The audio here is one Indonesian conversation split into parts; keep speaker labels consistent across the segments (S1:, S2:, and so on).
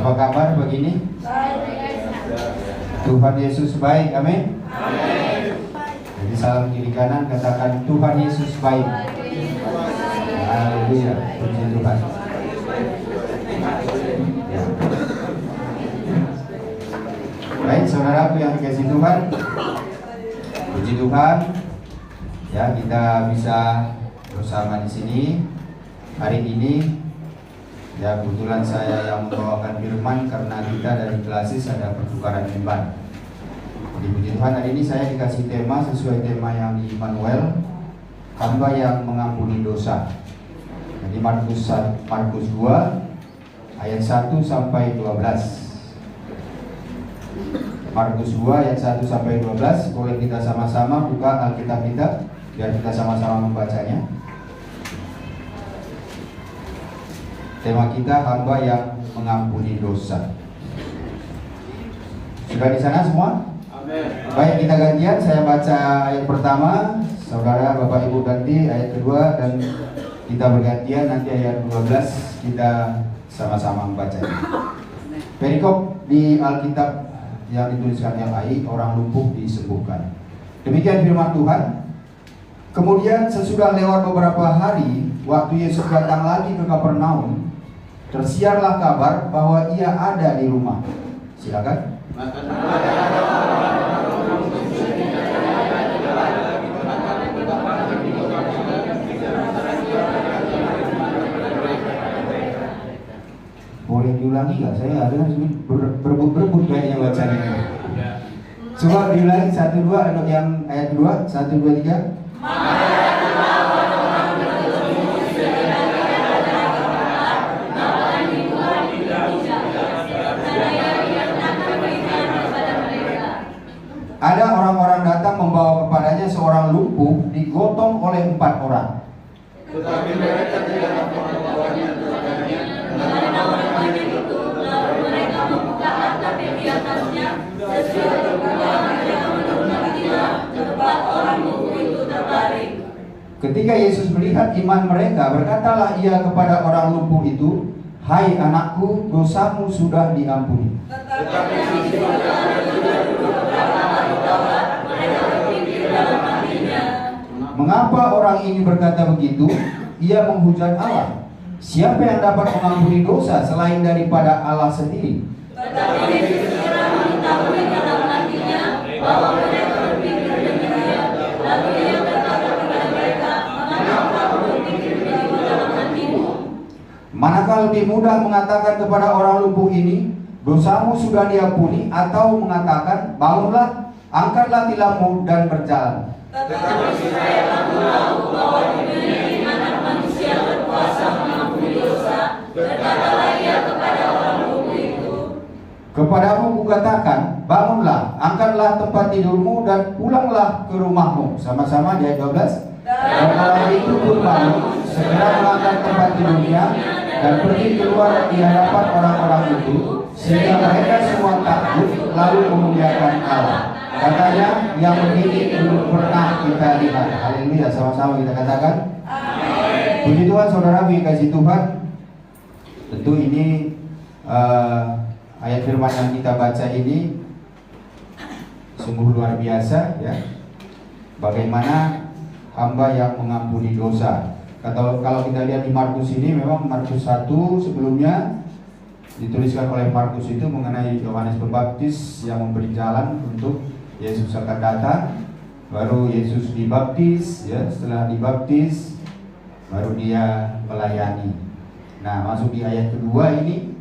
S1: Apa kabar pagi ini? Tuhan Yesus baik, amin. Jadi salam kiri kanan katakan Tuhan Yesus baik. Haleluya, puji Tuhan. Ya. Baik, saudaraku yang dikasihi Tuhan, puji Tuhan. Ya, kita bisa bersama di sini hari ini. Ya, kebetulan saya yang membawakan firman karena kita dari Klasis ada pertukaran mimbar. Jadi puji Tuhan, hari ini saya dikasih tema sesuai tema yang di Immanuel, hamba yang mengampuni dosa. Jadi Markus 2 ayat 1 sampai 12. Markus 2 ayat 1 sampai 12. Boleh kita sama-sama buka Alkitab kita biar kita sama-sama membacanya. Tema kita hamba yang mengampuni dosa. Sudah di sana semua? Amin. Baik, kita gantian. Saya baca ayat pertama, saudara Bapak Ibu ganti ayat kedua, dan kita bergantian nanti ayat 12 kita sama-sama membacanya. Perikop di Alkitab yang dituliskan LAI, orang lumpuh disembuhkan. Demikian firman Tuhan. Kemudian sesudah lewat beberapa hari, waktu Yesus datang lagi ke Kapernaum, tersiarlah kabar bahwa ia ada di rumah. Silakan. Boleh diulangi nggak? Saya ada berebut kayaknya bacanya. Coba diulangi 1, 2 untuk yang ayat 2, 1, 2, 3. Ada orang-orang datang membawa kepadanya seorang lumpuh digotong oleh 4 orang.
S2: Tetapi mereka tidak membawanya kepadanya. Karena orang itu lalu mereka membuka atap yang di atasnya. Sesudah terbuka mereka menurunkan dia tempat orang lumpuh itu terbaring.
S1: Ketika Yesus melihat iman mereka, berkatalah ia kepada orang lumpuh itu, "Hai anakku, dosamu sudah diampuni."
S2: Tetapi sesudah sudah beberapa hari lewat, mereka berpikir dalam hatinya,
S1: "Mengapa orang ini berkata begitu? Ia menghujat Allah. Siapa yang dapat mengampuni dosa selain daripada Allah sendiri?"
S2: Tetapi Yesus segera mengetahui dalam hatinya bahwa mereka berpikir demikian. Lalu ia berkata kepada mereka, "Mengapa kamu berpikir begitu dalam hatimu?
S1: Manakah lebih mudah mengatakan kepada orang lumpuh ini, dosamu sudah diampuni, atau mengatakan, bangunlah, angkatlah tilammu dan berjalan?
S2: Tetapi supaya kamu tahu bahwa di dunia ini anak manusia berkuasa mengampuni dosa, berkatalah ia kepada orang lumpuh itu,
S1: Kepadamu kukatakan, bangunlah, angkatlah tempat tidurmu dan pulanglah ke rumahmu." Sama-sama di ayat 12. Dan orang itu pun bangun, segera mengangkat tempat tidurnya dan pergi keluar di hadapan orang-orang itu, sehingga mereka semua takut lalu memuliakan Allah. Katanya, yang begini belum pernah kita lihat. Haleluya, sama-sama kita katakan.
S2: Amin.
S1: Puji Tuhan, saudara dikasihi Tuhan. Tentu ini ayat firman yang kita baca ini sungguh luar biasa, ya. Bagaimana hamba yang mengampuni dosa. Kalau kita lihat di Markus ini, memang Markus 1 sebelumnya dituliskan oleh Markus itu mengenai Yohanes Pembaptis yang memberi jalan untuk Yesus akan datang. Baru Yesus dibaptis, ya. Setelah dibaptis baru dia melayani. Nah, masuk di ayat kedua ini,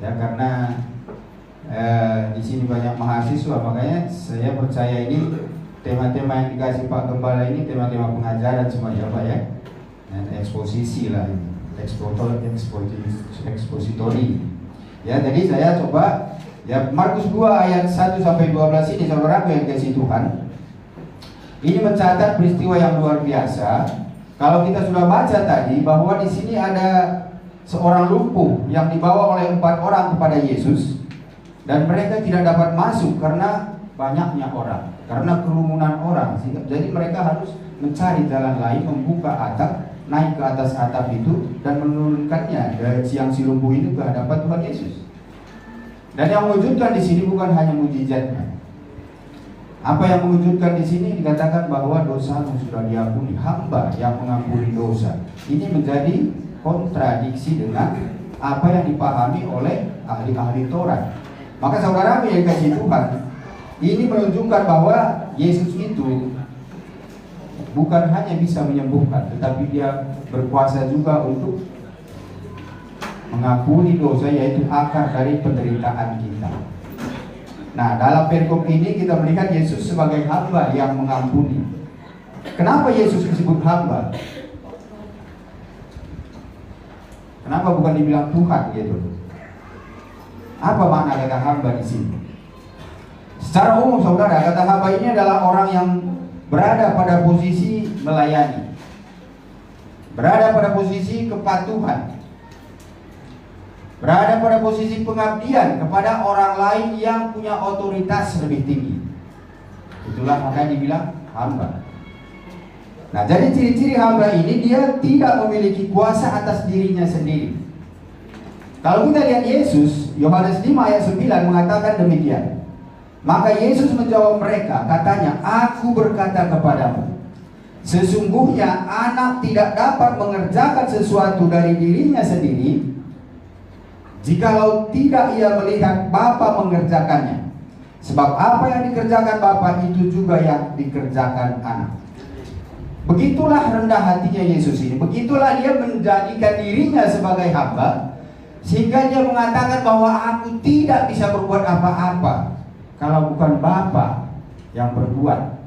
S1: ya, karena di sini banyak mahasiswa, makanya saya percaya ini tema-tema yang dikasih Pak Gembala ini tema-tema pengajaran semua, ya Pak, ya. Dan eksposisi lah ini, ekspositori. Ya, jadi saya coba, ya, Markus 2 ayat 1 sampai 12 ini, saudara yang dikasihi Tuhan. Ini mencatat peristiwa yang luar biasa. Kalau kita sudah baca tadi bahwa di sini ada seorang lumpuh yang dibawa oleh 4 orang kepada Yesus, dan mereka tidak dapat masuk karena banyaknya orang, karena kerumunan orang. Jadi mereka harus mencari jalan lain, membuka atap, naik ke atas atap itu dan menurunkannya dari si lumpuh itu ke hadapan Tuhan Yesus. Dan yang mengejutkan di sini bukan hanya mujizatnya. Apa yang mengejutkan di sini dikatakan bahwa dosamu sudah diampuni, hamba yang mengampuni dosa. Ini menjadi kontradiksi dengan apa yang dipahami oleh ahli-ahli Taurat. Maka saudara yang dikasihi Tuhan, ini menunjukkan bahwa Yesus itu bukan hanya bisa menyembuhkan, tetapi dia berkuasa juga untuk mengampuni dosa, yaitu akar dari penderitaan kita. Nah, dalam perikop ini kita melihat Yesus sebagai hamba yang mengampuni. Kenapa Yesus disebut hamba? Kenapa bukan dibilang Tuhan gitu? Apa makna kata hamba di sini? Secara umum saudara, kata hamba ini adalah orang yang berada pada posisi melayani, berada pada posisi kepatuhan, berada pada posisi pengabdian kepada orang lain yang punya otoritas lebih tinggi. Itulah makanya dibilang hamba. Nah, jadi ciri-ciri hamba ini dia tidak memiliki kuasa atas dirinya sendiri. Kalau kita lihat Yesus, Yohanes 5 ayat 9 mengatakan demikian. Maka Yesus menjawab mereka, katanya, "Aku berkata kepadamu, sesungguhnya anak tidak dapat mengerjakan sesuatu dari dirinya sendiri, jikalau tidak ia melihat Bapa mengerjakannya. Sebab apa yang dikerjakan Bapa itu juga yang dikerjakan anak." Begitulah rendah hatinya Yesus ini. Begitulah dia menjadikan dirinya sebagai hamba, sehingga dia mengatakan bahwa aku tidak bisa berbuat apa-apa kalau bukan Bapa yang berbuat.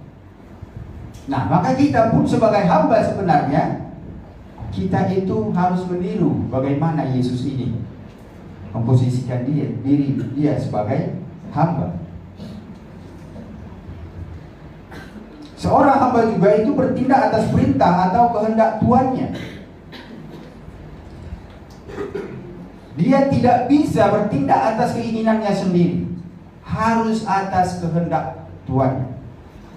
S1: Nah, maka kita pun sebagai hamba sebenarnya kita itu harus meniru bagaimana Yesus ini memposisikan diri dia sebagai hamba. Seorang hamba juga itu bertindak atas perintah atau kehendak tuannya. Dia tidak bisa bertindak atas keinginannya sendiri, harus atas kehendak tuannya.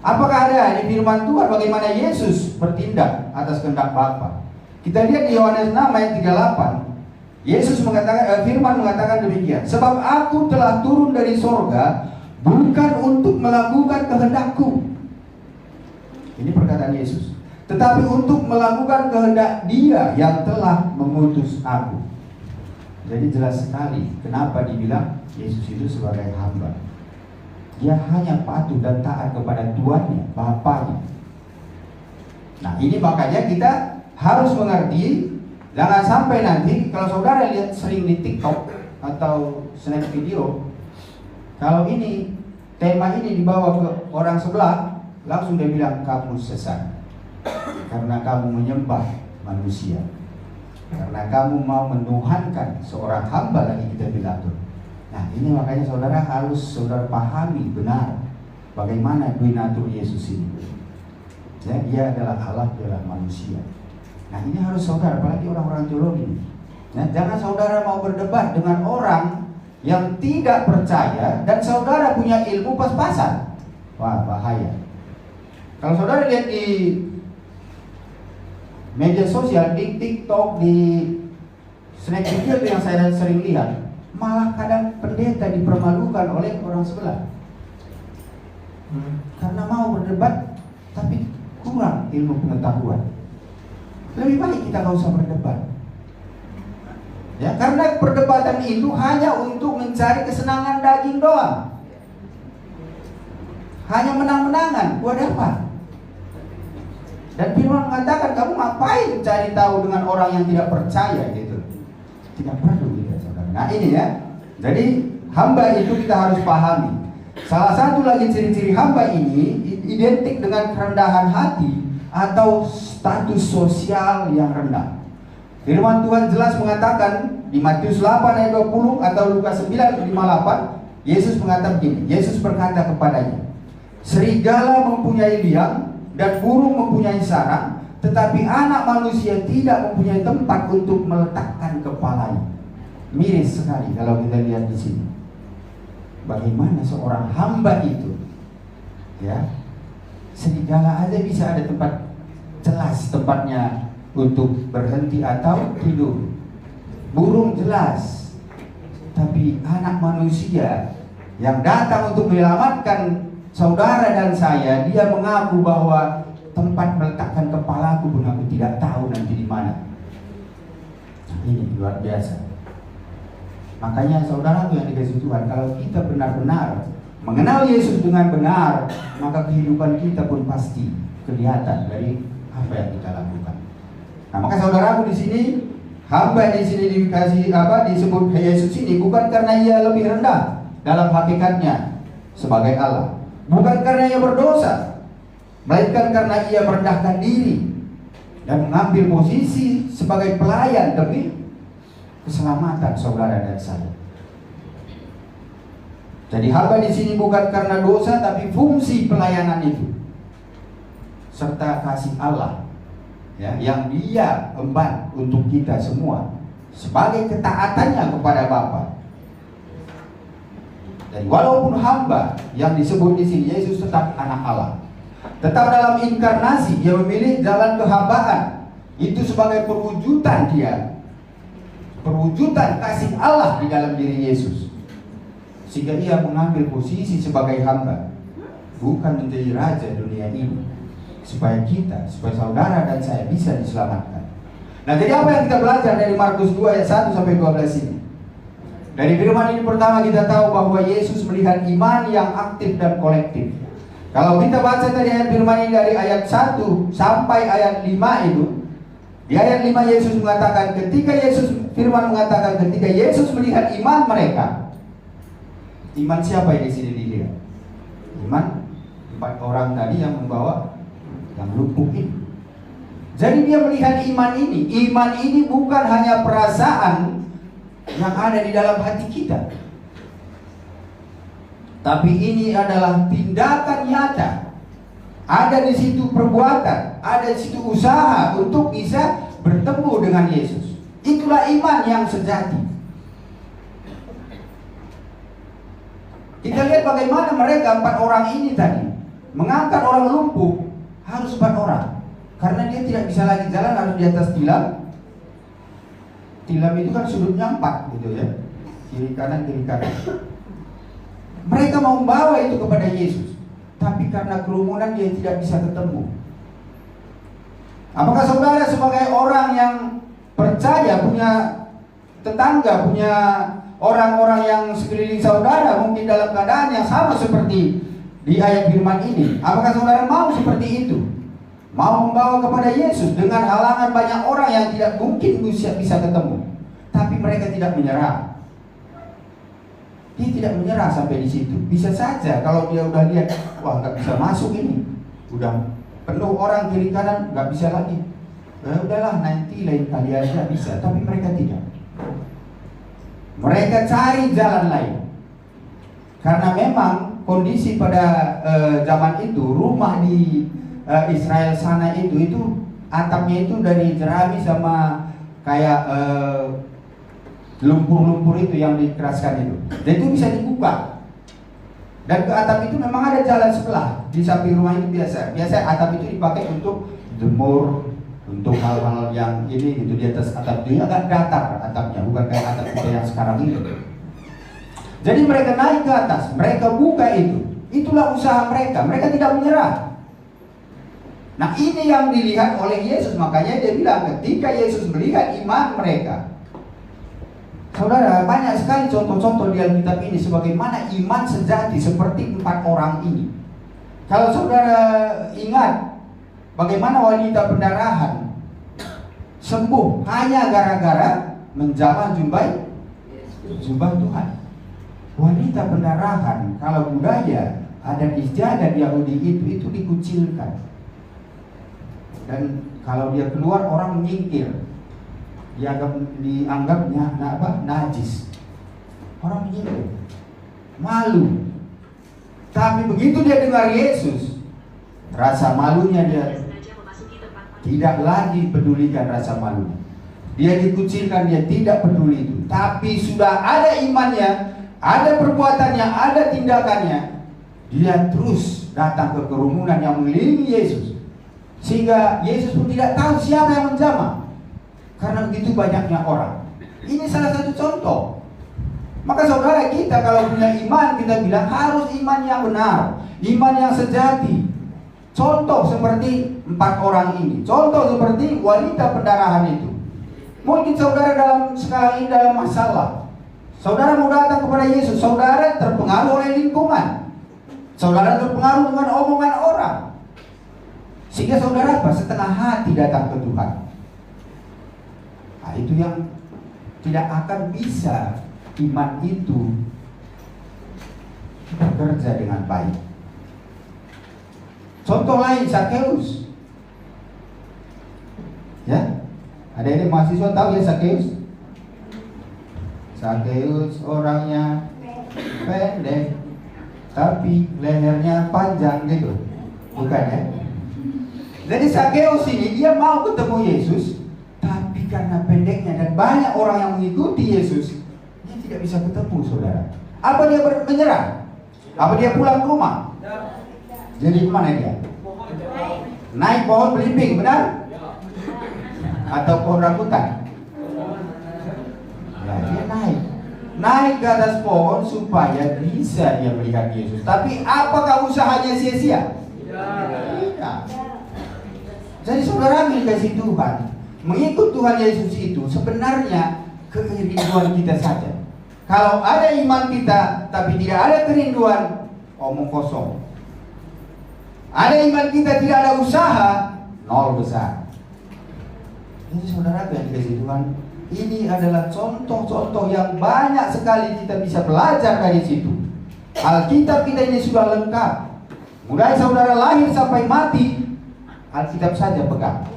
S1: Apakah ada di firman Tuhan bagaimana Yesus bertindak atas kehendak Bapa? Kita lihat di Yohanes 6 ayat 38. Yesus mengatakan, firman mengatakan demikian, "Sebab aku telah turun dari sorga bukan untuk melakukan kehendakku." Ini perkataan Yesus. "Tetapi untuk melakukan kehendak Dia yang telah mengutus aku." Jadi jelas sekali kenapa dibilang Yesus itu sebagai hamba. Dia hanya patuh dan taat kepada Tuannya, Bapaknya. Nah, ini makanya kita harus mengerti. Jangan sampai nanti kalau saudara lihat sering di TikTok atau snap video, kalau ini tema ini dibawa ke orang sebelah, langsung dia bilang kamu sesat karena kamu menyembah manusia, karena kamu mau menuhankan seorang hamba lagi kita bilang tuh. Nah, ini makanya saudara harus pahami benar bagaimana donatur Yesus ini. Ya, dia adalah Allah, dia adalah manusia. Nah, ini harus saudara, apalagi orang-orang teologi. Nah, jangan saudara mau berdebat dengan orang yang tidak percaya dan saudara punya ilmu pas-pasan. Wah, bahaya. Kalau saudara lihat di media sosial, di TikTok, di snap video yang saya sering lihat, malah kadang pendeta dipermalukan oleh orang sebelah karena mau berdebat tapi kurang ilmu pengetahuan. Lebih baik kita gak usah berdebat, ya, karena perdebatan itu hanya untuk mencari kesenangan daging doang, hanya menang-menangan. Buat apa? Dan firman mengatakan, kamu ngapain cari tahu dengan orang yang tidak percaya gitu? Tidak perlu gitu, saudara. Nah, ini ya. Jadi hamba itu kita harus pahami. Salah satu lagi ciri-ciri hamba ini identik dengan kerendahan hati atau status sosial yang rendah. Firman Tuhan jelas mengatakan di Matius 8 ayat 20 atau Lukas 9:58, Yesus mengatakan begini. Yesus berkata kepadanya, "Serigala mempunyai liang dan burung mempunyai sarang, tetapi anak manusia tidak mempunyai tempat untuk meletakkan kepalanya." Miris sekali kalau kita lihat di sini. Bagaimana seorang hamba itu, ya, serigala aja bisa ada tempat jelas tempatnya untuk berhenti atau tidur. Burung jelas, tapi Tapi anak manusia yang datang untuk menyelamatkan saudara dan saya, dia mengaku bahwa tempat meletakkan kepalaku pun aku tidak tahu nanti di mana. Ini luar biasa. Makanya saudaraku yang dikasihi Tuhan, kalau kita benar-benar mengenal Yesus dengan benar, maka kehidupan kita pun pasti kelihatan dari apa yang kita lakukan. Nah, maka saudaraku di sini, hamba di sini dikasih disebut Yesus ini bukan karena ia lebih rendah dalam hakikatnya sebagai Allah, bukan karena ia berdosa, melainkan karena ia merendahkan diri dan mengambil posisi sebagai pelayan demi keselamatan saudara dan saya. Jadi hamba di sini bukan karena dosa, tapi fungsi pelayanan itu serta kasih Allah, ya, yang Dia emban untuk kita semua sebagai ketaatannya kepada Bapa. Jadi walaupun hamba yang disebut di sini, Yesus tetap anak Allah, tetap dalam inkarnasi, Dia memilih jalan kehambaan itu sebagai perwujudan Dia, perwujudan kasih Allah di dalam diri Yesus, sehingga Ia mengambil posisi sebagai hamba, bukan menjadi raja dunia ini, supaya saudara dan saya bisa diselamatkan. Nah, jadi apa yang kita belajar dari Markus 2 ayat 1 sampai 12 ini? Dari firman ini pertama kita tahu bahwa Yesus melihat iman yang aktif dan kolektif. Kalau kita baca tadi ayat firman ini dari ayat 1 sampai ayat 5 itu, di ayat 5 Yesus mengatakan ketika Yesus melihat iman mereka. Iman siapa yang di sini dilihat? Iman 4 orang tadi yang membawa yang lumpuh ini. Jadi dia melihat iman ini. Iman ini bukan hanya perasaan yang ada di dalam hati kita, tapi ini adalah tindakan nyata. Ada di situ perbuatan, ada di situ usaha untuk bisa bertemu dengan Yesus. Itulah iman yang sejati. Kita lihat bagaimana mereka 4 orang ini tadi mengangkat orang lumpuh. Harus 4 orang, karena dia tidak bisa lagi jalan, harus di atas tilam. Tilam itu kan sudutnya 4 gitu ya, kiri kanan. Mereka mau membawa itu kepada Yesus, tapi karena kerumunan dia tidak bisa ketemu. Apakah saudara sebagai orang yang percaya, punya tetangga, punya orang-orang yang sekeliling saudara mungkin dalam keadaan yang sama seperti di ayat firman ini, apakah saudara mau seperti itu? Mau membawa kepada Yesus dengan halangan banyak orang yang tidak mungkin bisa ketemu, tapi mereka tidak menyerah. Dia tidak menyerah sampai di situ. Bisa saja kalau dia udah lihat, wah nggak bisa masuk ini, udah penuh orang kiri kanan, nggak bisa lagi. Udahlah nanti lain kali aja bisa. Tapi mereka tidak. Mereka cari jalan lain. Karena memang kondisi pada zaman itu, rumah di Israel sana itu atapnya itu dari jerami sama kayak lumpur-lumpur itu yang dikeraskan itu. Dan itu bisa dibuka. Dan ke atap itu memang ada jalan sebelah di samping rumah itu biasa. Biasa atap itu dipakai untuk jemur, untuk hal-hal yang ini gitu. Di atas atap itu agak datar atapnya, bukan kayak atap kita yang sekarang ini. Jadi mereka naik ke atas, mereka buka itu. Itulah usaha mereka. Mereka tidak menyerah. Nah, ini yang dilihat oleh Yesus. Makanya dia bilang ketika Yesus melihat iman mereka. Saudara, banyak sekali contoh-contoh di Alkitab ini sebagaimana iman sejati seperti 4 orang ini. Kalau saudara ingat bagaimana wanita pendarahan sembuh hanya gara-gara menjamah jubah Tuhan. Wanita pendarahan, kalau budaya adat istiadat Yahudi itu dikucilkan. Dan kalau dia keluar orang menyingkir, dianggapnya najis. Orang menyingkir, malu. Tapi begitu dia dengar Yesus, rasa malunya dia tidak lagi pedulikan rasa malu. Dia dikucilkan, dia tidak peduli itu. Tapi sudah ada imannya, ada perbuatannya, ada tindakannya. Dia terus datang ke kerumunan yang mengelilingi Yesus. Sehingga Yesus pun tidak tahu siapa yang menjamah, karena begitu banyaknya orang. Ini salah satu contoh. Maka saudara, kita kalau punya iman, kita bilang harus iman yang benar, iman yang sejati. Contoh seperti 4 orang ini, contoh seperti wanita pendarahan itu. Mungkin saudara sekarang ini dalam masalah, saudara mau datang kepada Yesus, saudara terpengaruh oleh lingkungan, saudara terpengaruh dengan omongan orang, sehingga saudara setengah hati datang ke Tuhan. Nah, itu yang tidak akan bisa iman itu bekerja dengan baik. Contoh lain, Zakheus. Ya, ada ini mahasiswa tahu ya Zakheus? Zakheus orangnya pendek, tapi lehernya panjang gitu, bukan ya? Jadi Zakheus ini dia mau ketemu Yesus, tapi karena pendeknya dan banyak orang yang mengikuti Yesus, dia tidak bisa ketemu, saudara. Apa dia menyerah? Apa dia pulang ke rumah? Jadi kemana dia? Naik pohon belimbing, benar? Atau pohon rambutan? Ya, dia naik ke atas pohon supaya bisa dia melihat Yesus. Tapi apakah usahanya sia-sia? Tidak. Jadi saudara dikasih Tuhan, mengikut Tuhan Yesus itu sebenarnya kerinduan kita saja. Kalau ada iman kita tapi tidak ada kerinduan, omong kosong. Ada iman kita tidak ada usaha, nol besar. Jadi saudara yang dikasih Tuhan, ini adalah contoh-contoh yang banyak sekali kita bisa belajar dari situ. Alkitab kita ini sudah lengkap. Mulai saudara lahir sampai mati, Alkitab saja pegang.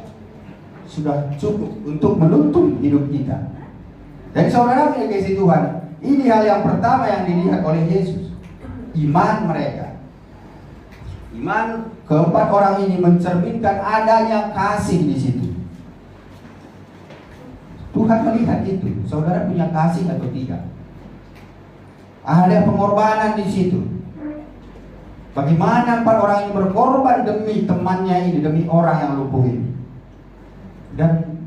S1: Sudah cukup untuk menuntun hidup kita. Jadi saudara yang dikasih Tuhan, ini hal yang pertama yang dilihat oleh Yesus. Iman mereka. Iman keempat orang ini mencerminkan adanya kasih di situ. Tuhan melihat itu. Saudara punya kasih atau tidak? Ada pengorbanan di situ. Bagaimana 4 orang ini berkorban demi temannya ini, demi orang yang lumpuh ini. Dan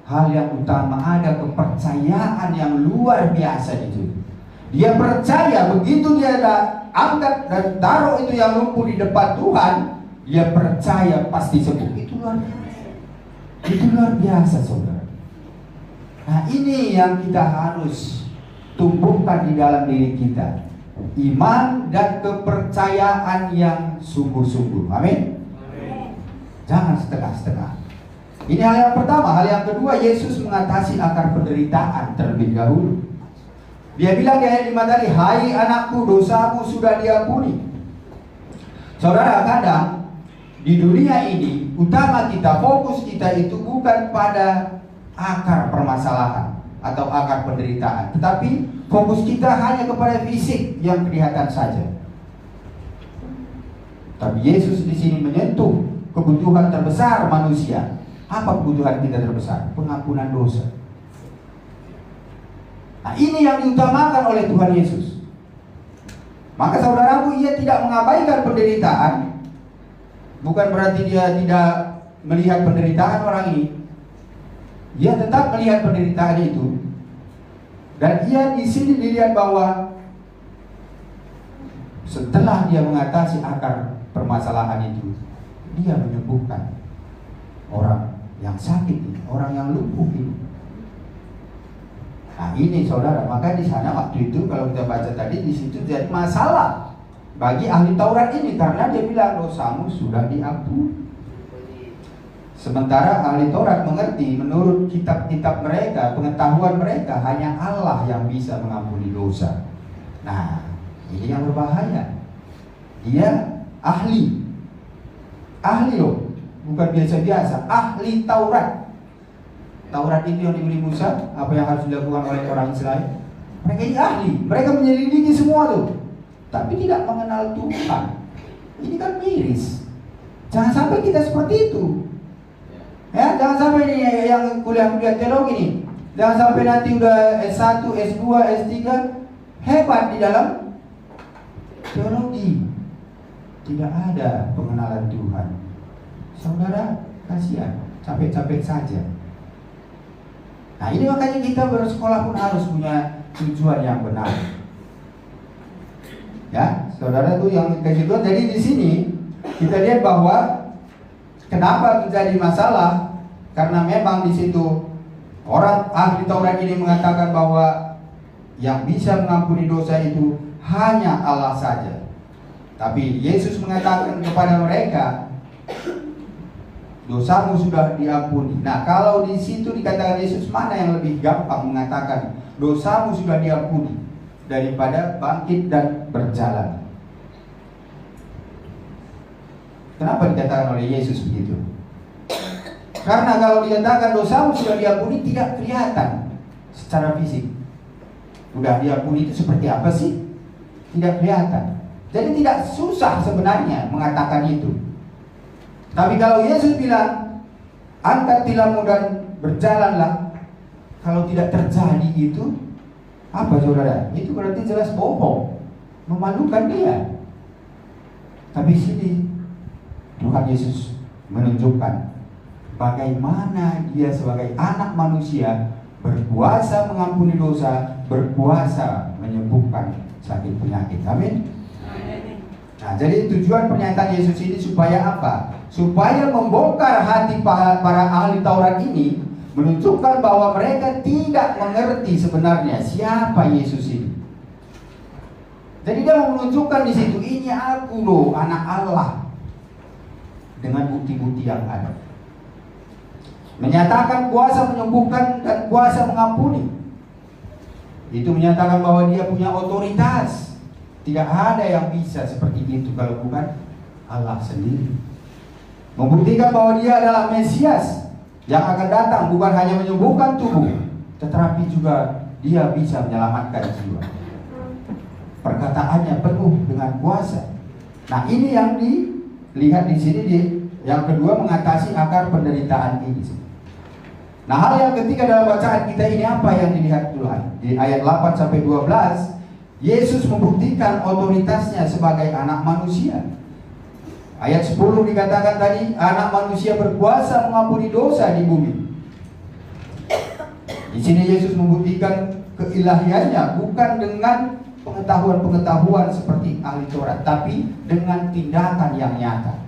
S1: hal yang utama, ada kepercayaan yang luar biasa di situ. Dia percaya begitu dia angkat dan taruh itu yang lumpuh di depan Tuhan, dia percaya pasti sembuh. Itu luar biasa, saudara. Nah, ini yang kita harus tumbuhkan di dalam diri kita. Iman dan kepercayaan yang sungguh-sungguh. Amin. Jangan setengah-setengah. Ini hal yang pertama. Hal yang kedua, Yesus mengatasi akar penderitaan terlebih dahulu. Dia bilang di ayat 5 tadi, hai anakku, dosamu sudah diampuni. Saudara, kadang di dunia ini utama kita, fokus kita itu bukan pada akar permasalahan atau akar penderitaan, tetapi fokus kita hanya kepada fisik yang kelihatan saja. Tapi Yesus di sini menyentuh kebutuhan terbesar manusia. Apa kebutuhan kita terbesar? Pengampunan dosa. Nah, ini yang diutamakan oleh Tuhan Yesus. Maka saudaraku, ia tidak mengabaikan penderitaan. Bukan berarti dia tidak melihat penderitaan orang ini. Dia tetap melihat penderitaan itu. Dan dia di sini dilihat bahwa setelah dia mengatasi akar permasalahan itu, dia menyembuhkan orang yang sakit ini, orang yang lumpuh ini. Nah, ini saudara, maka di sana waktu itu kalau kita baca tadi, di situ jadi masalah bagi ahli Taurat ini karena dia bilang dosamu sudah diampuni. Sementara ahli Taurat mengerti menurut kitab-kitab mereka, pengetahuan mereka, hanya Allah yang bisa mengampuni dosa. Nah, ini yang berbahaya. Dia ahli loh, bukan biasa-biasa, ahli Taurat. Taurat itu yang diberi Musa, apa yang harus dilakukan oleh orang Israel. Mereka ini ahli, mereka menyelidiki semua tuh, tapi tidak mengenal Tuhan. Ini kan miris. Jangan sampai kita seperti itu. Ya, jangan sampai ini yang kuliah-kuliah teologi nih, jangan sampai nanti udah S1, S2, S3 hebat di dalam teologi, tidak ada pengenalan Tuhan. Saudara, kasihan, capek-capek saja. Nah, ini makanya kita bersekolah pun harus punya tujuan yang benar. Ya, saudara tuh yang kejutan. Jadi di sini kita lihat bahwa kenapa menjadi masalah, karena memang di situ orang ahli Taurat ini mengatakan bahwa yang bisa mengampuni dosa itu hanya Allah saja. Tapi Yesus mengatakan kepada mereka, dosamu sudah diampuni. Nah, kalau di situ dikatakan Yesus, mana yang lebih gampang mengatakan dosamu sudah diampuni daripada bangkit dan berjalan? Kenapa dikatakan oleh Yesus begitu? Karena kalau dikatakan dosamu sudah diampuni, tidak kelihatan secara fisik. Sudah diampuni itu seperti apa sih? Tidak kelihatan. Jadi tidak susah sebenarnya mengatakan itu. Tapi kalau Yesus bilang, angkat tilammu dan berjalanlah, kalau tidak terjadi itu, apa saudara? Itu berarti jelas bohong, memalukan dia. Tapi sini Tuhan Yesus menunjukkan bagaimana dia sebagai anak manusia berkuasa mengampuni dosa, berkuasa menyembuhkan sakit penyakit. Amin. Nah, jadi tujuan pernyataan Yesus ini supaya apa? Supaya membongkar hati para ahli Taurat ini, menunjukkan bahwa mereka tidak mengerti sebenarnya siapa Yesus ini. Jadi dia menunjukkan di situ, ini aku loh, anak Allah, dengan bukti-bukti yang ada. Menyatakan kuasa menyembuhkan dan kuasa mengampuni. Itu menyatakan bahwa dia punya otoritas. Tidak ada yang bisa seperti itu kalau bukan Allah sendiri. Membuktikan bahwa dia adalah Mesias yang akan datang, bukan hanya menyembuhkan tubuh, tetapi juga dia bisa menyelamatkan jiwa. Perkataannya penuh dengan kuasa. Nah, ini yang dilihat di sini. Yang kedua, mengatasi akar penderitaan ini. Nah, hal yang ketiga dalam bacaan kita ini apa yang dilihat Tuhan? Di ayat 8 sampai 12, Yesus membuktikan otoritasnya sebagai anak manusia. Ayat 10 dikatakan tadi, anak manusia berkuasa mengampuni dosa di bumi. Di sini Yesus membuktikan keilahiannya bukan dengan pengetahuan-pengetahuan seperti ahli Taurat, tapi dengan tindakan yang nyata.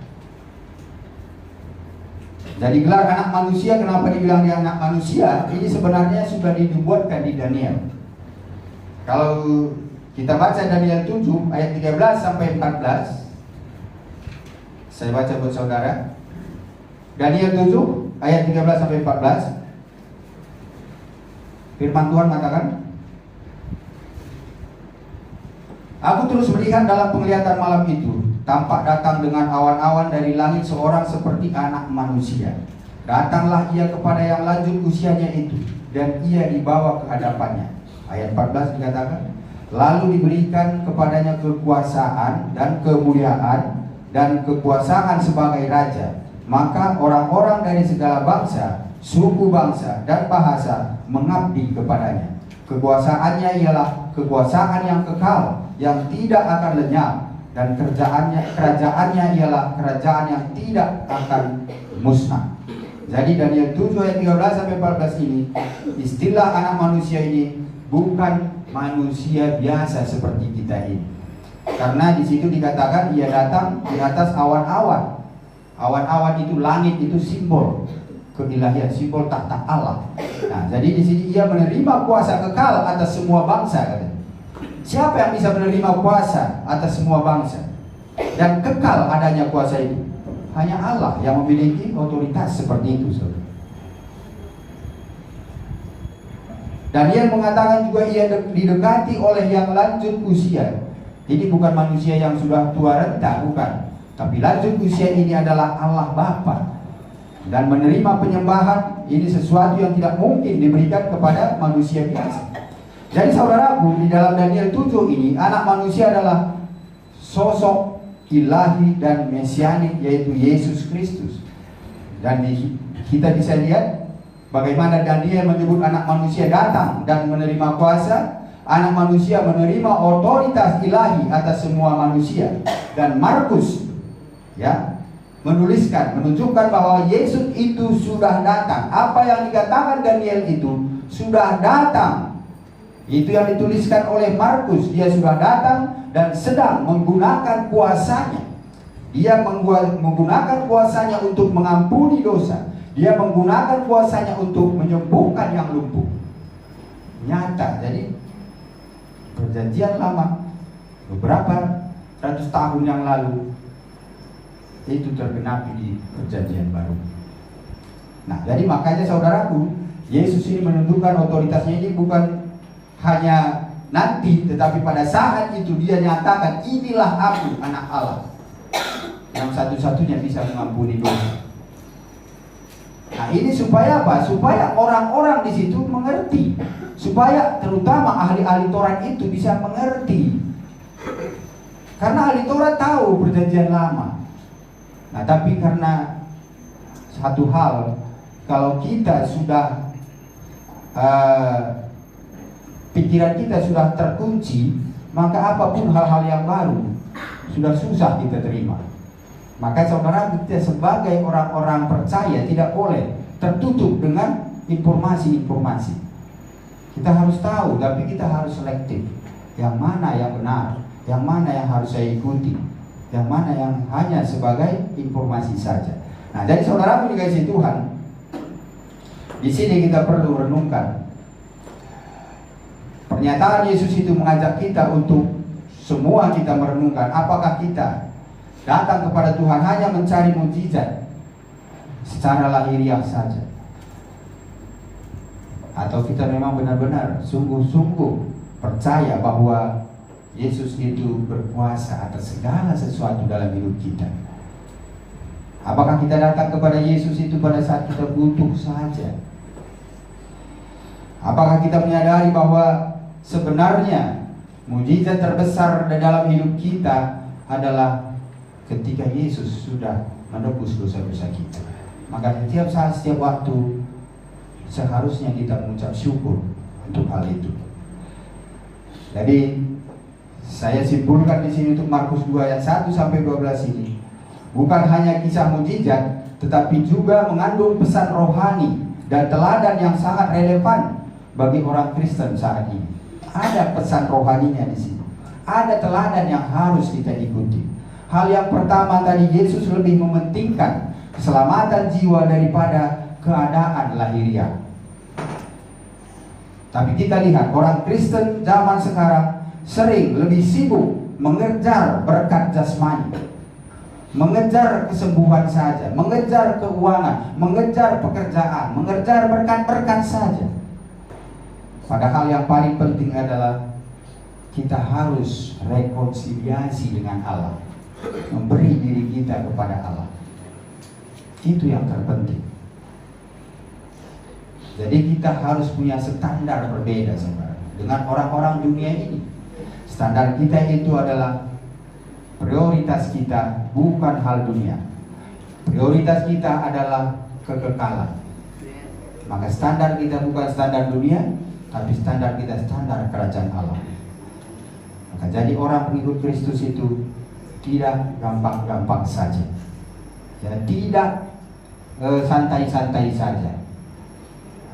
S1: Jadi gelar anak manusia, kenapa dibilang dia anak manusia? Ini sebenarnya sudah dibuatkan di Daniel. Kalau kita baca Daniel 7 ayat 13 sampai 14, saya baca buat saudara. Daniel 7 ayat 13 sampai 14. Firman Tuhan mengatakan, aku terus melihat dalam penglihatan malam itu, tampak datang dengan awan-awan dari langit seorang seperti anak manusia. Datanglah ia kepada yang lanjut usianya itu, dan ia dibawa ke hadapannya. Ayat 14 dikatakan, lalu diberikan kepadanya kekuasaan dan kemuliaan dan kekuasaan sebagai raja. Maka orang-orang dari segala bangsa, suku bangsa, dan bahasa mengabdi kepadanya. Kekuasaannya ialah kekuasaan yang kekal, yang tidak akan lenyap, dan kerajaannya ialah kerajaan yang tidak akan musnah. Jadi Daniel 7 ayat 13 sampai 14 ini, istilah anak manusia ini bukan manusia biasa seperti kita ini. Karena di situ dikatakan ia datang di atas awan-awan. Awan-awan itu, langit itu simbol keilahian, simbol tahta Allah. Nah, jadi di sini ia menerima kuasa kekal atas semua bangsa, katanya. Siapa yang bisa menerima kuasa atas semua bangsa dan kekal adanya kuasa itu? Hanya Allah yang memiliki otoritas seperti itu, saudara. Daniel mengatakan juga ia didekati oleh yang lanjut usia. Ini bukan manusia yang sudah tua renta, bukan. Tapi lanjut usia ini adalah Allah Bapa. Dan menerima penyembahan ini sesuatu yang tidak mungkin diberikan kepada manusia biasa. Jadi saudaraku, di dalam Daniel 7 ini, anak manusia adalah sosok ilahi dan mesianik, yaitu Yesus Kristus. Dan kita bisa lihat bagaimana Daniel menyebut anak manusia datang dan menerima kuasa. Anak manusia menerima otoritas ilahi atas semua manusia. Dan Markus menuliskan, menunjukkan bahwa Yesus itu sudah datang. Apa yang dikatakan Daniel itu sudah datang Itu yang dituliskan oleh Markus. Dia sudah datang dan sedang menggunakan kuasanya. Dia menggunakan kuasanya untuk mengampuni dosa. Dia menggunakan kuasanya untuk menyembuhkan yang lumpuh. Nyata. Jadi perjanjian lama beberapa ratus tahun yang lalu itu tergenapi di perjanjian baru. Nah, jadi makanya saudaraku, Yesus ini menunjukkan otoritasnya ini bukan hanya nanti, tetapi pada saat itu dia nyatakan, inilah aku, anak Allah, yang satu-satunya bisa mengampuni dosa. Nah, ini supaya apa? Supaya orang-orang di situ mengerti, supaya terutama ahli-ahli Taurat itu bisa mengerti. Karena ahli Taurat tahu perjanjian lama. Nah, tapi karena satu hal, kalau kita sudah pikiran kita sudah terkunci, maka apapun hal-hal yang baru sudah susah kita terima. Maka saudara, kita sebagai orang-orang percaya tidak boleh tertutup dengan informasi-informasi. Kita harus tahu, tapi kita harus selektif. Yang mana yang benar, yang mana yang harus saya ikuti, yang mana yang hanya sebagai informasi saja. Nah, jadi saudara dikasihi Tuhan, di sini kita perlu renungkan. Pernyataan Yesus itu mengajak kita untuk semua kita merenungkan, apakah kita datang kepada Tuhan hanya mencari mukjizat secara lahiriah saja, atau kita memang benar-benar sungguh-sungguh percaya bahwa Yesus itu berkuasa atas segala sesuatu dalam hidup kita. Apakah kita datang kepada Yesus itu pada saat kita butuh saja? Apakah kita menyadari bahwa sebenarnya mukjizat terbesar dalam hidup kita adalah ketika Yesus sudah menebus dosa-dosa kita? Maka setiap saat, setiap waktu seharusnya kita mengucap syukur untuk hal itu. Jadi saya simpulkan di sini untuk Markus 2 ayat 1 sampai 12 ini, bukan hanya kisah mukjizat, tetapi juga mengandung pesan rohani dan teladan yang sangat relevan bagi orang Kristen saat ini. Ada pesan rohaninya di sini. Ada teladan yang harus kita ikuti. Hal yang pertama tadi, Yesus lebih mementingkan keselamatan jiwa daripada keadaan lahiriah. Tapi kita lihat orang Kristen zaman sekarang sering lebih sibuk mengejar berkat jasmani, mengejar kesembuhan saja, mengejar keuangan, mengejar pekerjaan, mengejar berkat-berkat saja. Padahal yang paling penting adalah kita harus rekonsiliasi dengan Allah, memberi diri kita kepada Allah. Itu yang terpenting. Jadi kita harus punya standar berbeda saudara dengan orang-orang dunia ini. Standar kita itu adalah prioritas kita bukan hal dunia. Prioritas kita adalah kekekalan. Maka standar kita bukan standar dunia, tapi standar kita standar kerajaan Allah. Maka jadi orang pengikut Kristus itu tidak gampang-gampang saja, ya, tidak santai-santai saja.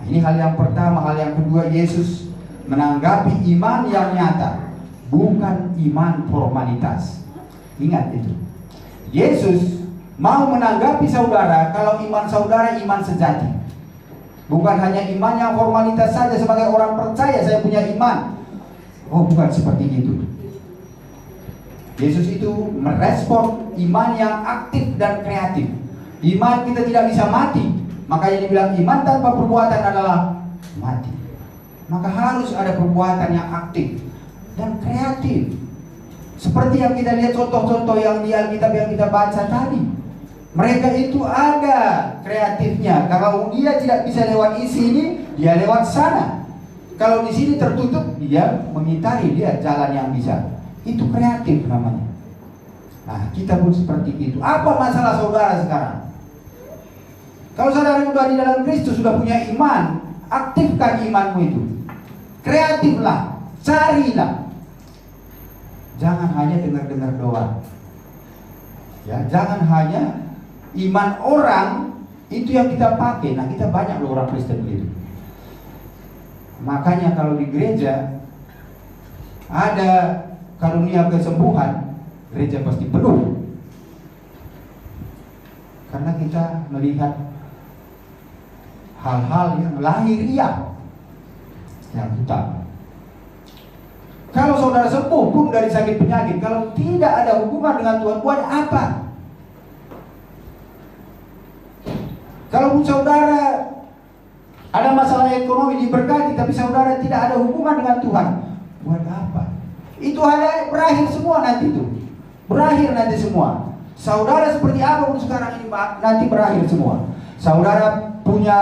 S1: Nah, ini hal yang pertama. Hal yang kedua, Yesus menanggapi iman yang nyata, bukan iman formalitas. Ingat itu. Yesus mau menanggapi saudara kalau iman saudara iman sejati, bukan hanya iman yang formalitas saja. Sebagai orang percaya, saya punya iman. Oh, bukan seperti itu. Yesus itu merespon iman yang aktif dan kreatif. Iman kita tidak bisa mati. Makanya dibilang iman tanpa perbuatan adalah mati. Maka harus ada perbuatan yang aktif dan kreatif. Seperti yang kita lihat contoh-contoh yang di Alkitab yang kita baca tadi. Mereka itu ada kreatifnya. Kalau dia tidak bisa lewat sini, dia lewat sana. Kalau di sini tertutup, dia mengitari, dia jalan yang bisa. Itu kreatif namanya. Nah, kita pun seperti itu. Apa masalah saudara sekarang? Kalau saudara sudah di dalam Kristus, sudah punya iman, aktifkan imanmu itu. Kreatiflah, carilah. Jangan hanya dengar-dengar doang. Ya, jangan hanya iman orang itu yang kita pakai. Nah, kita banyak loh orang Kristen begitu. Makanya kalau di gereja ada karunia kesembuhan, gereja pasti penuh. Karena kita melihat hal-hal yang lahiriah yang utama. Kalau saudara sembuh pun dari sakit penyakit, kalau tidak ada hubungan dengan Tuhan, buat apa? Kalau saudara ada masalah ekonomi diberkati, tapi saudara tidak ada hubungan dengan Tuhan, buat apa? Itu ada berakhir semua nanti itu. Berakhir nanti semua. Saudara seperti apa pun sekarang ini nanti berakhir semua. Saudara punya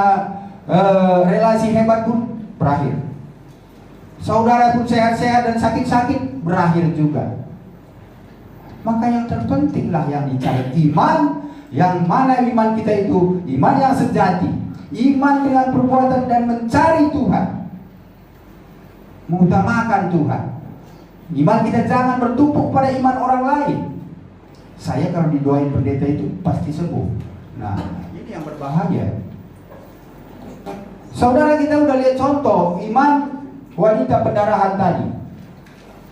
S1: relasi hebat pun berakhir. Saudara pun sehat-sehat dan sakit-sakit berakhir juga. Maka yang terpentinglah yang dicari iman, yang mana iman kita itu iman yang sejati, iman dengan perbuatan dan mencari Tuhan, mengutamakan Tuhan. Iman kita jangan bertumpuk pada iman orang lain. Saya kalau didoain pendeta itu pasti sembuh. Nah, ini yang berbahaya. Saudara, kita udah lihat contoh iman wanita pendarahan tadi.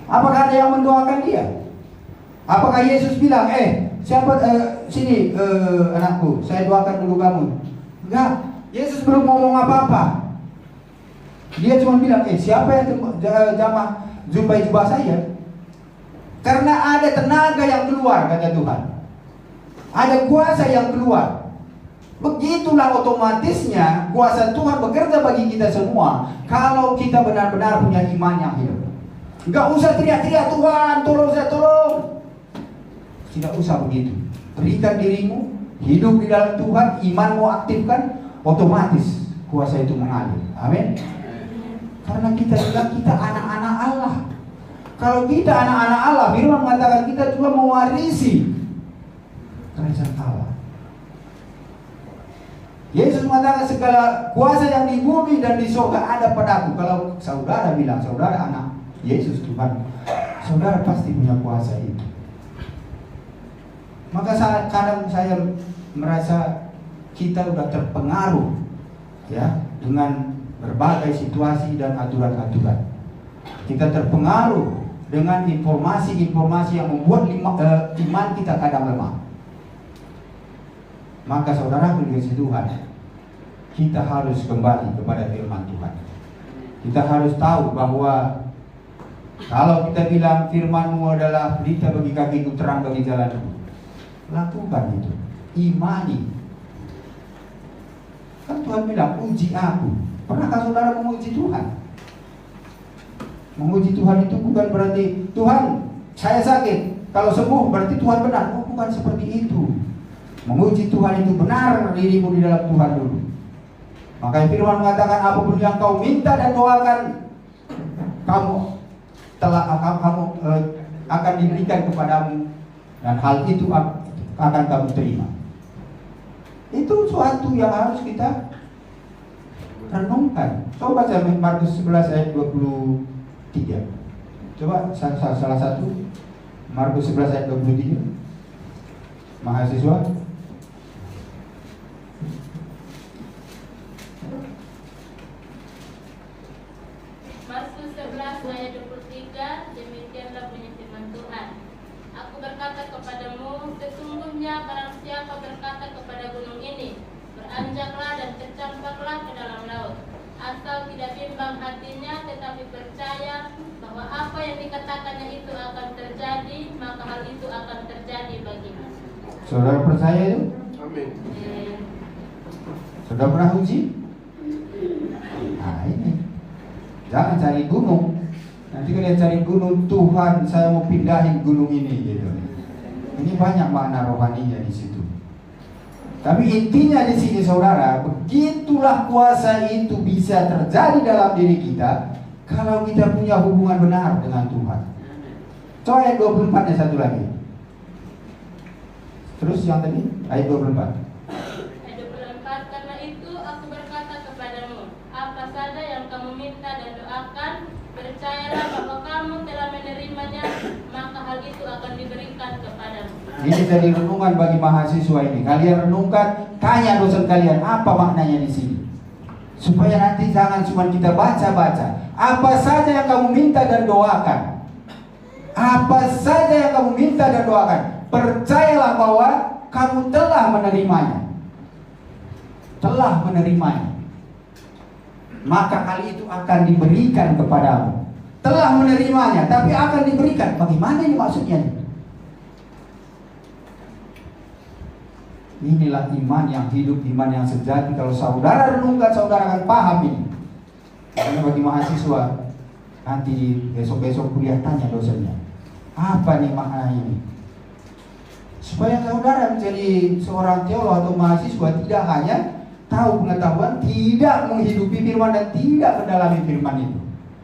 S1: Apakah ada yang mendoakan dia? Apakah Yesus bilang, siapa sini anakku, saya doakan dulu kamu? Enggak, Yesus belum ngomong apa-apa. Dia cuma bilang, siapa yang jamah jubah saya? Karena ada tenaga yang keluar, kata Tuhan. Ada kuasa yang keluar. Begitulah otomatisnya kuasa Tuhan bekerja bagi kita semua. Kalau kita benar-benar punya iman yang hidup. Enggak usah teriak-teriak, Tuhan tolong saya, tolong. Tidak usah begitu. Berikan dirimu, hidup di dalam Tuhan, imanmu aktifkan, otomatis kuasa itu mengalir. Amin. Karena kita bilang kita anak-anak Allah. Kalau kita anak-anak Allah, firman mengatakan kita juga mewarisi kerajaan Allah. Yesus mengatakan segala kuasa yang di bumi dan di surga ada padaku. Kalau saudara bilang saudara anak Yesus Tuhan, saudara pasti punya kuasa itu. Maka kadang saya merasa kita sudah terpengaruh ya dengan berbagai situasi dan aturan-aturan. Kita terpengaruh dengan informasi-informasi yang membuat iman kita kadang lemah. Maka saudara dikasih Tuhan, kita harus kembali kepada firman Tuhan. Kita harus tahu bahwa kalau kita bilang firman-Mu adalah pelita bagi kakiku, terang bagi jalanku, lakukan itu, imani. Kan Tuhan bilang, uji aku. Pernahkah saudara menguji Tuhan? Menguji Tuhan itu bukan berarti Tuhan saya sakit, kalau sembuh berarti Tuhan benar. Oh, bukan seperti itu. Menguji Tuhan itu benar dirimu di dalam Tuhan dulu. Makanya firman mengatakan apapun yang kau minta dan doakan, kamu akan diberikan kepadamu, dan hal itu akan kamu terima. Itu suatu yang harus kita renungkan. Coba baca Markus 11 ayat 23. Coba salah satu Markus 11 ayat 23. Mahasiswa.
S2: Markus 11 ayat 23, demikianlah bunyi firman Tuhan. Aku berkata kepadamu, sesungguhnya barang siapa berkata kepada gunung ini, beranjaklah dan tercampaklah ke dalam laut, asal tidak bimbang hatinya, tetapi percaya bahwa apa yang dikatakannya itu akan terjadi, maka hal itu akan terjadi baginya.
S1: Saudara percaya itu?
S3: Amin.
S1: Sudah pernah uji? Nah ini, jangan cari gunung. Nanti kalian cari gunung, Tuhan saya mau pindahin gunung ini gitu. Ini banyak makna rohaninya di situ. Tapi intinya di sini saudara, begitulah kuasa itu bisa terjadi dalam diri kita kalau kita punya hubungan benar dengan Tuhan. Coba ayat 24 satu lagi. Terus yang tadi ayat 24.
S2: Ayat 24, karena itu aku berkata kepadamu, apa saja yang kamu minta dan doakan, percayalah bahwa kamu telah menerimanya, maka hal itu akan diberikan kepadamu.
S1: Ini jadi renungan bagi mahasiswa ini. Kalian renungkan, tanya dosen kalian apa maknanya di sini. Supaya nanti jangan cuma kita baca-baca. Apa saja yang kamu minta dan doakan, Apa saja yang kamu minta dan doakan, percayalah bahwa kamu telah menerimanya. Telah menerimanya. Maka hal itu akan diberikan kepadamu. Telah menerimanya, tapi akan diberikan. Bagaimana ini maksudnya? Inilah iman yang hidup, iman yang sejati. Kalau saudara renungkan, saudara akan paham ini. Karena bagi mahasiswa, nanti besok-besok kuliah tanya dosennya, apa nih makna ini? Supaya saudara menjadi seorang teolog atau mahasiswa tidak hanya tahu pengetahuan, tidak menghidupi firman dan tidak mendalami firman itu.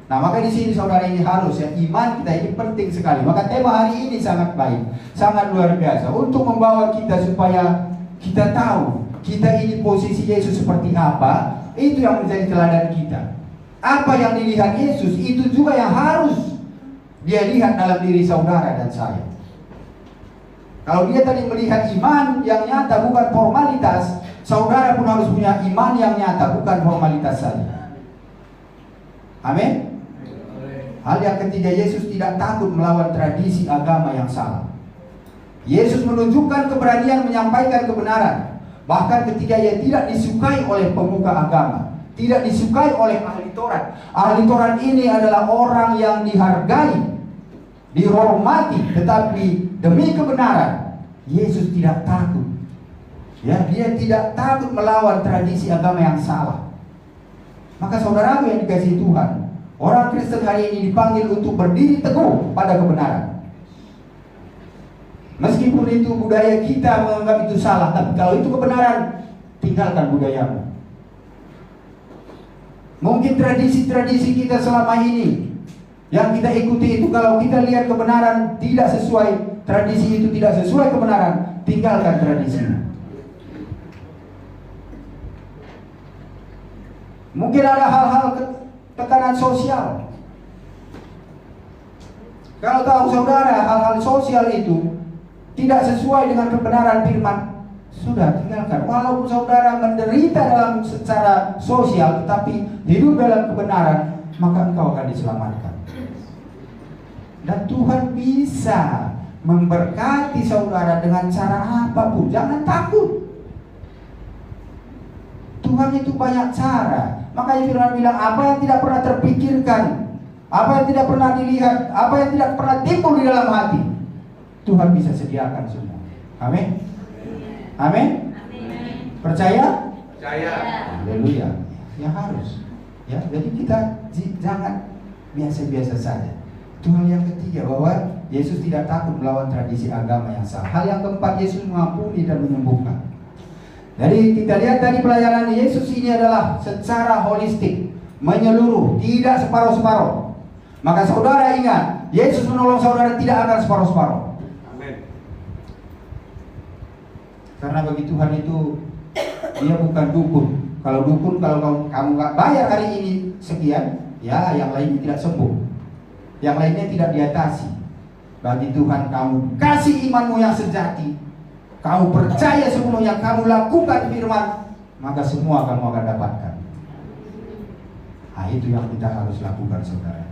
S1: Nah, maka di sini saudara ini harus ya, iman kita ini penting sekali. Maka tema hari ini sangat baik, sangat luar biasa untuk membawa kita supaya kita tahu kita ini posisi Yesus seperti apa. Itu yang menjadi teladan kita. Apa yang dilihat Yesus itu juga yang harus dia lihat dalam diri saudara dan saya. Kalau dia tadi melihat iman yang nyata bukan formalitas, saudara pun harus punya iman yang nyata bukan formalitas saja. Amin. Hal yang ketiga, Yesus tidak takut melawan tradisi agama yang salah. Yesus menunjukkan keberanian menyampaikan kebenaran, bahkan ketika ia tidak disukai oleh pemuka agama, tidak disukai oleh ahli Taurat. Ahli Taurat ini adalah orang yang dihargai, dihormati, tetapi demi kebenaran Yesus tidak takut. Ya, dia tidak takut melawan tradisi agama yang salah. Maka saudaraku yang dikasihi Tuhan, orang Kristen hari ini dipanggil untuk berdiri teguh pada kebenaran. Meskipun itu budaya kita menganggap itu salah, tapi kalau itu kebenaran, tinggalkan budayamu. Mungkin tradisi-tradisi kita selama ini yang kita ikuti itu, kalau kita lihat kebenaran tidak sesuai, tradisi itu tidak sesuai kebenaran, tinggalkan tradisi. Mungkin ada hal-hal tekanan sosial. Kalau tahu saudara hal-hal sosial itu tidak sesuai dengan kebenaran firman, sudah tinggalkan. Walaupun saudara menderita dalam secara sosial, tetapi hidup dalam kebenaran, maka engkau akan diselamatkan. Dan Tuhan bisa memberkati saudara dengan cara apapun. Jangan takut. Tuhan itu banyak cara. Makanya firman bilang, apa yang tidak pernah terpikirkan, apa yang tidak pernah dilihat, apa yang tidak pernah timbul di dalam hati, Tuhan bisa sediakan semua. Amin. Amin. Percaya?
S2: Percaya.
S1: Haleluya. Ya harus. Ya, jadi kita jangan biasa-biasa saja. Itu hal yang ketiga, bahwa Yesus tidak takut melawan tradisi agama yang salah. Hal yang keempat, Yesus mengampuni dan menyembuhkan. Jadi kita lihat tadi pelayanan Yesus ini adalah secara holistik, menyeluruh, tidak separuh-separuh. Maka saudara ingat, Yesus menolong saudara tidak akan separuh-separuh.
S2: Amin.
S1: Karena bagi Tuhan itu dia bukan dukun. Kalau dukun, kalau kamu nggak bayar hari ini sekian, ya yang lainnya tidak sembuh, yang lainnya tidak diatasi. Bagi Tuhan, kamu kasih imanmu yang sejati, kamu percaya sepenuhnya, kamu lakukan firman, maka semua kamu akan dapatkan. Nah, itu yang kita harus lakukan, saudara.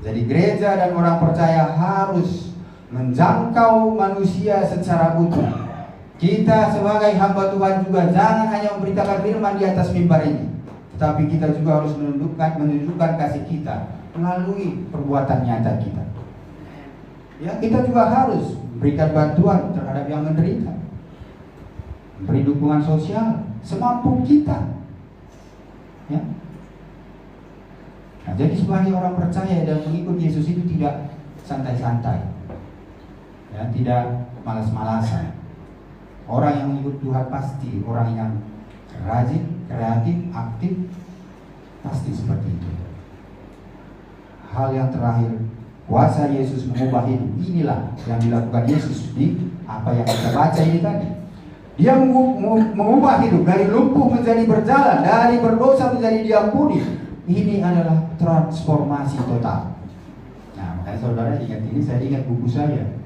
S1: Jadi gereja dan orang percaya harus menjangkau manusia secara utuh. Kita sebagai hamba Tuhan juga jangan hanya memberitakan firman di atas mimbar ini, tetapi kita juga harus menunjukkan kasih kita melalui perbuatan nyata kita. Ya, kita juga harus berikan bantuan terhadap yang menderita, beri dukungan sosial semampu kita. Ya. Nah, jadi sebagai orang percaya dan mengikut Yesus itu tidak santai-santai, ya, tidak malas-malasan. Orang yang mengikut Tuhan pasti orang yang rajin, kreatif, aktif, pasti seperti itu. Hal yang terakhir, kuasa Yesus mengubah hidup. Inilah yang dilakukan Yesus di apa yang kita baca ini tadi. Dia mengubah hidup dari lumpuh menjadi berjalan, dari berdosa menjadi diampuni. Ini adalah transformasi total. Nah, makanya saudara ingat ini, saya ingat buku saya,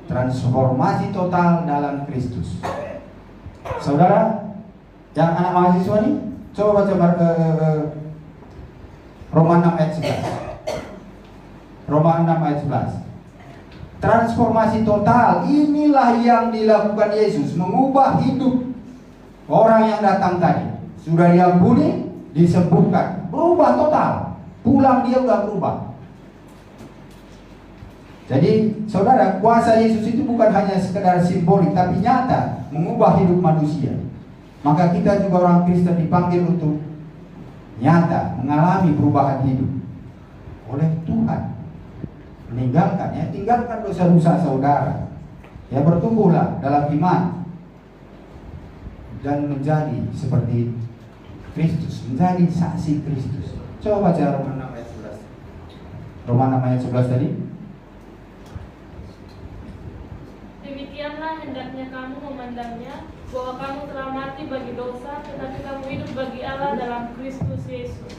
S1: Transformasi Total dalam Kristus. Saudara yang anak mahasiswa nih, coba baca Roma 6 ayat 11. Roma 6 ayat 11. Transformasi total, inilah yang dilakukan Yesus, mengubah hidup orang yang datang tadi. Sudah diampuni, disembuhkan, berubah total. Pulang dia udah berubah. Jadi saudara, kuasa Yesus itu bukan hanya sekedar simbolik, tapi nyata, mengubah hidup manusia. Maka kita juga orang Kristen dipanggil untuk nyata, mengalami perubahan hidup oleh Tuhan. Meninggalkan, ya, tinggalkan dosa-dosa saudara. Ya, bertumbuhlah dalam iman dan menjadi seperti Kristus, menjadi saksi Kristus. Coba baca Roma 6 ayat 11. Roma 6 ayat 11 tadi.
S2: Demikianlah hendaknya kamu memandangnya, bahwa kamu telah mati bagi dosa, tetapi kamu hidup bagi Allah dalam Kristus Yesus.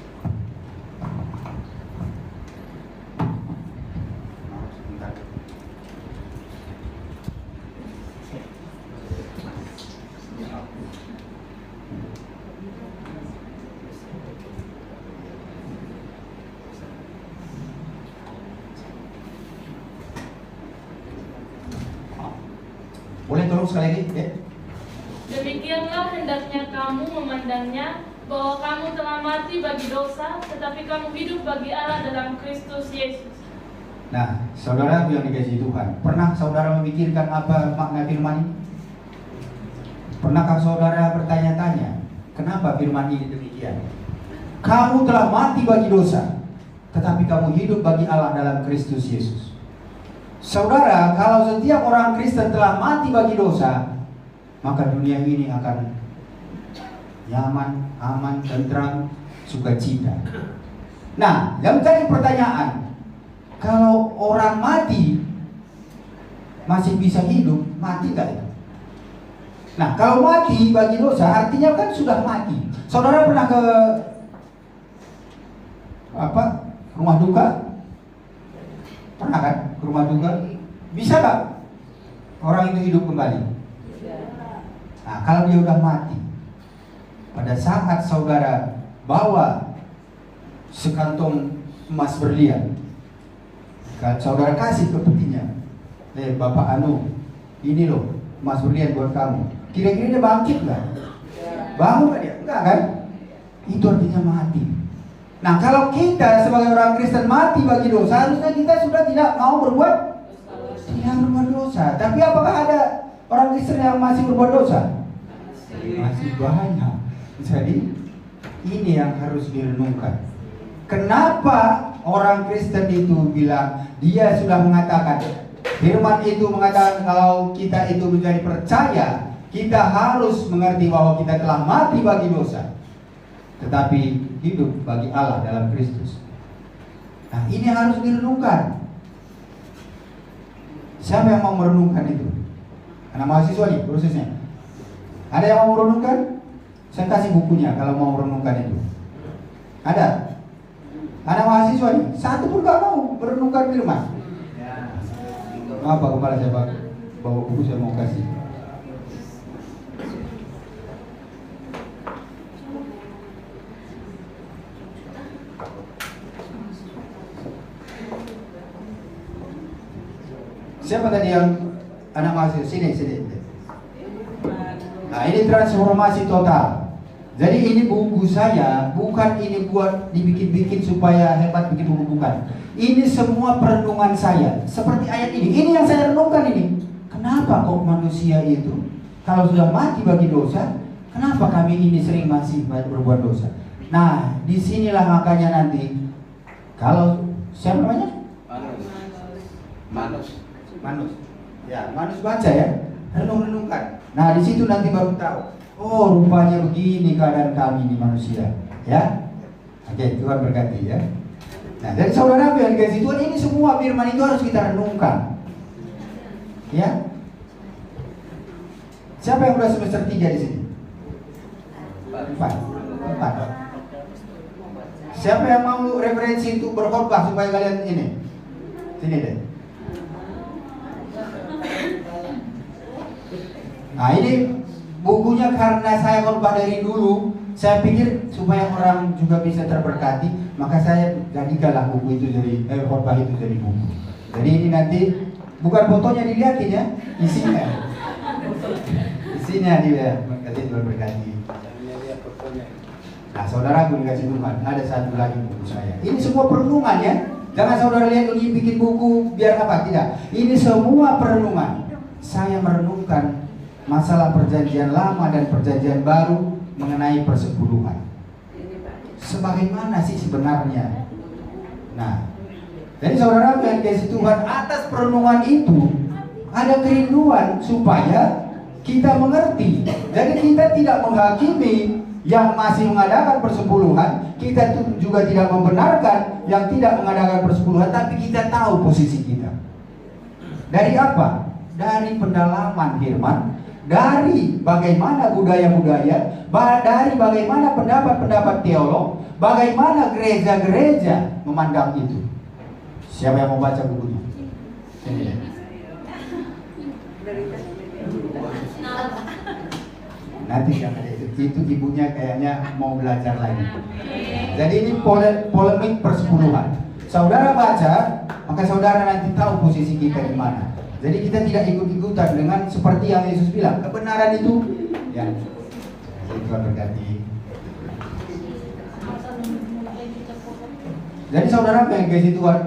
S1: Boleh tolong sekali lagi, ya?
S2: Demikianlah hendaknya kamu memandangnya, bahwa kamu telah mati bagi dosa, tetapi kamu hidup bagi Allah dalam Kristus Yesus.
S1: Nah, saudara yang dikasihi Tuhan, pernah saudara memikirkan apa makna firman ini? Pernahkah saudara bertanya-tanya, kenapa firman ini demikian? Kamu telah mati bagi dosa, tetapi kamu hidup bagi Allah dalam Kristus Yesus. Saudara, kalau setiap orang Kristen telah mati bagi dosa, maka dunia ini akan nyaman, aman, tentram, sukacita. Nah, yang jadi pertanyaan, kalau orang mati masih bisa hidup, mati nggak ya? Nah, kalau mati bagi dosa, artinya kan sudah mati. Saudara pernah ke rumah duka? Pernah kan ke rumah duka? Bisa nggak orang itu hidup kembali? Nah, kalau dia udah mati, pada saat saudara bawa sekantong emas berlian, saudara kasih ke petinya, Bapak Anu, ini loh emas berlian buat kamu. Kira-kira dia bangkit nggak? Bangun nggak dia? Enggak kan? Itu artinya mati. Nah, kalau kita sebagai orang Kristen mati bagi dosa, harusnya kita sudah tidak mau berbuat dosa. Tapi apakah ada orang Kristen yang masih berbuat dosa? Masih banyak. Jadi ini yang harus direnungkan. Kenapa orang Kristen itu bilang, dia sudah mengatakan, firman itu mengatakan kalau kita itu menjadi percaya, kita harus mengerti bahwa kita telah mati bagi dosa, tetapi hidup bagi Allah dalam Kristus. Nah, ini harus direnungkan. Siapa yang mau merenungkan itu? Anak mahasiswa nih prosesnya. Ada yang mau merenungkan? Saya kasih bukunya kalau mau merenungkan itu. Ada? Anak mahasiswa nih, satu pun gak mau merenungkan firman. Apa kepala saya bawa buku, saya mau kasih. Siapa tadi yang anak mahasiswa? Sini. Nah, ini transformasi total. Jadi ini buku saya, bukan ini buat dibikin-bikin supaya hebat bikin buku, bukan. Ini semua perenungan saya. Seperti ayat ini. Ini yang saya renungkan ini. Kenapa kok manusia itu kalau sudah mati bagi dosa, kenapa kami ini sering masih berbuat dosa? Nah, disinilah makanya nanti kalau siapa namanya? Manus. Ya, Manus baca ya. Renungkan. Nah, di situ nanti baru tahu. Oh, rupanya begini keadaan kami ini manusia. Ya. Oke, Tuhan berkati ya. Nah, dari saudara yang dikasih Tuhan, ini semua firman itu harus kita renungkan. Ya. Siapa yang udah semester 3 di sini? 4. Siapa yang mau referensi untuk berkhotbah supaya kalian ini? Sini deh. Nah, ini bukunya karena saya khotbah dari dulu, saya pikir supaya orang juga bisa terberkati, maka saya jadikanlah buku itu jadi khotbah itu jadi buku. Jadi ini nanti Bukan fotonya dilihatin ya, isinya. Isinya dia. Kasih Tuhan berkati. Nah, saudaraku dikasih Tuhan, ada satu lagi buku saya. Ini semua perenungan ya. Jangan saudara lihat ini bikin buku biar apa, tidak. Ini semua perenungan. Saya merenungkan masalah perjanjian lama dan perjanjian baru mengenai persepuluhan. Sebagaimana sih sebenarnya? Nah, jadi saudara yang dikasih Tuhan, atas perenungan itu ada kerinduan supaya kita mengerti. Jadi kita tidak menghakimi yang masih mengadakan persepuluhan, kita juga tidak membenarkan yang tidak mengadakan persepuluhan, tapi kita tahu posisi kita. Dari apa? Dari pendalaman firman, dari bagaimana budaya-budaya, dari bagaimana pendapat-pendapat teolog, bagaimana gereja-gereja memandang itu. Siapa yang mau baca bukunya? Ini. Nanti jangan itu ibunya kayaknya mau belajar lagi. Jadi ini polemik persepuluhan. Saudara baca, maka saudara nanti tahu posisi kita di mana. Jadi kita tidak ikut-ikutan dengan seperti yang Yesus bilang. Kebenaran itu ya. Tuhan berkati. Jadi saudara yang kasih Tuhan,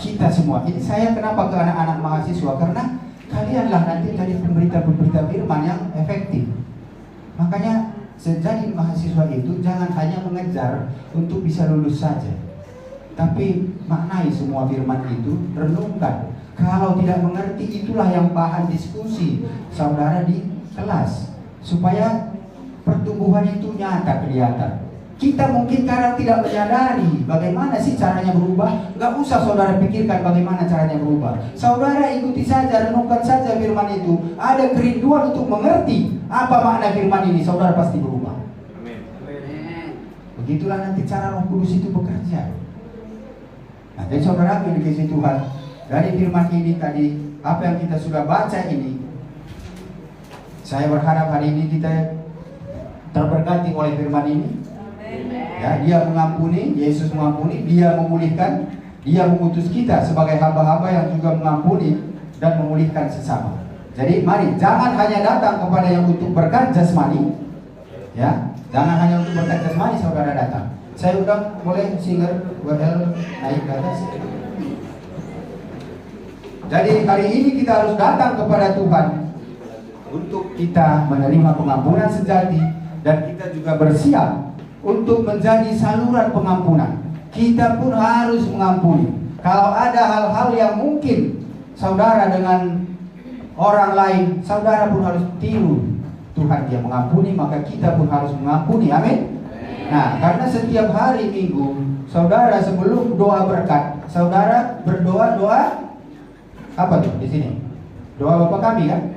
S1: kita semua. Ini saya kenapa ke anak-anak mahasiswa, karena kalianlah nanti jadi pemberita-pemberita firman yang efektif. Makanya sejadi mahasiswa itu jangan hanya mengejar untuk bisa lulus saja, tapi maknai semua firman itu, renungkan. Kalau tidak mengerti, itulah yang bahan diskusi saudara di kelas, supaya pertumbuhan itu nyata kelihatan. Kita mungkin kadang tidak menyadari bagaimana sih caranya berubah. Gak usah saudara pikirkan bagaimana caranya berubah. Saudara ikuti saja, renungkan saja firman itu. Ada kerinduan untuk mengerti apa makna firman ini, saudara pasti berubah. Amin. Begitulah nanti cara Roh Kudus itu bekerja. Nah, jadi saudara yang dikasih Tuhan, dari firman ini tadi, apa yang kita sudah baca ini, saya berharap hari ini kita terberkati oleh firman ini. Ya, dia mengampuni, Yesus mengampuni, dia memulihkan, dia mengutus kita sebagai hamba-hamba yang juga mengampuni dan memulihkan sesama. Jadi mari, jangan hanya datang kepada yang untuk berkat jasmani, ya, jangan hanya untuk berkat jasmani saudara datang. Saya undang, boleh singer WL naik ke atas. Jadi hari ini kita harus datang kepada Tuhan untuk kita menerima pengampunan sejati, dan kita juga bersiap untuk menjadi saluran pengampunan. Kita pun harus mengampuni. Kalau ada hal-hal yang mungkin saudara dengan orang lain, saudara pun harus tiru. Tuhan dia mengampuni, maka kita pun harus mengampuni. Amin. Nah, karena setiap hari Minggu, saudara sebelum doa berkat, saudara berdoa apa tuh di sini? Doa Bapa kami kan?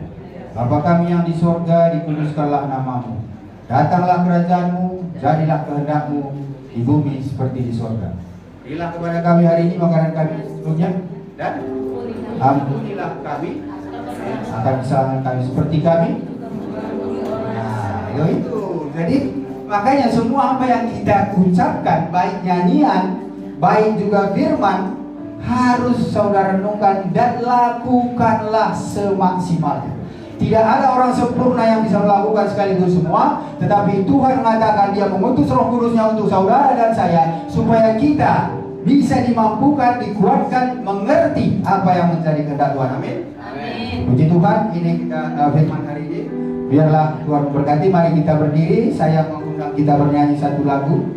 S1: Bapa kami yang di surga, dikuduskanlah namamu. Datanglah kerajaanmu, jadilah kehendakmu di bumi seperti di surga. Berilah kepada kami hari ini makanan kami sebelumnya, dan ampunilah kami akan kesalahan kami seperti kami. Nah, itu. Jadi makanya semua apa yang kita ucapkan, baik nyanyian, baik juga firman, harus saudara renungkan dan lakukanlah semaksimalnya. Tidak ada orang sempurna yang bisa melakukan sekaligus semua, tetapi Tuhan mengatakan dia mengutus Roh Kudusnya untuk saudara dan saya, supaya kita bisa dimampukan, dikuatkan, mengerti apa yang menjadi kehendak Tuhan. Amin. Amin. Puji Tuhan, ini kita firman hari ini. Biarlah Tuhan memberkati. Mari kita berdiri. Saya mengundang kita bernyanyi satu lagu.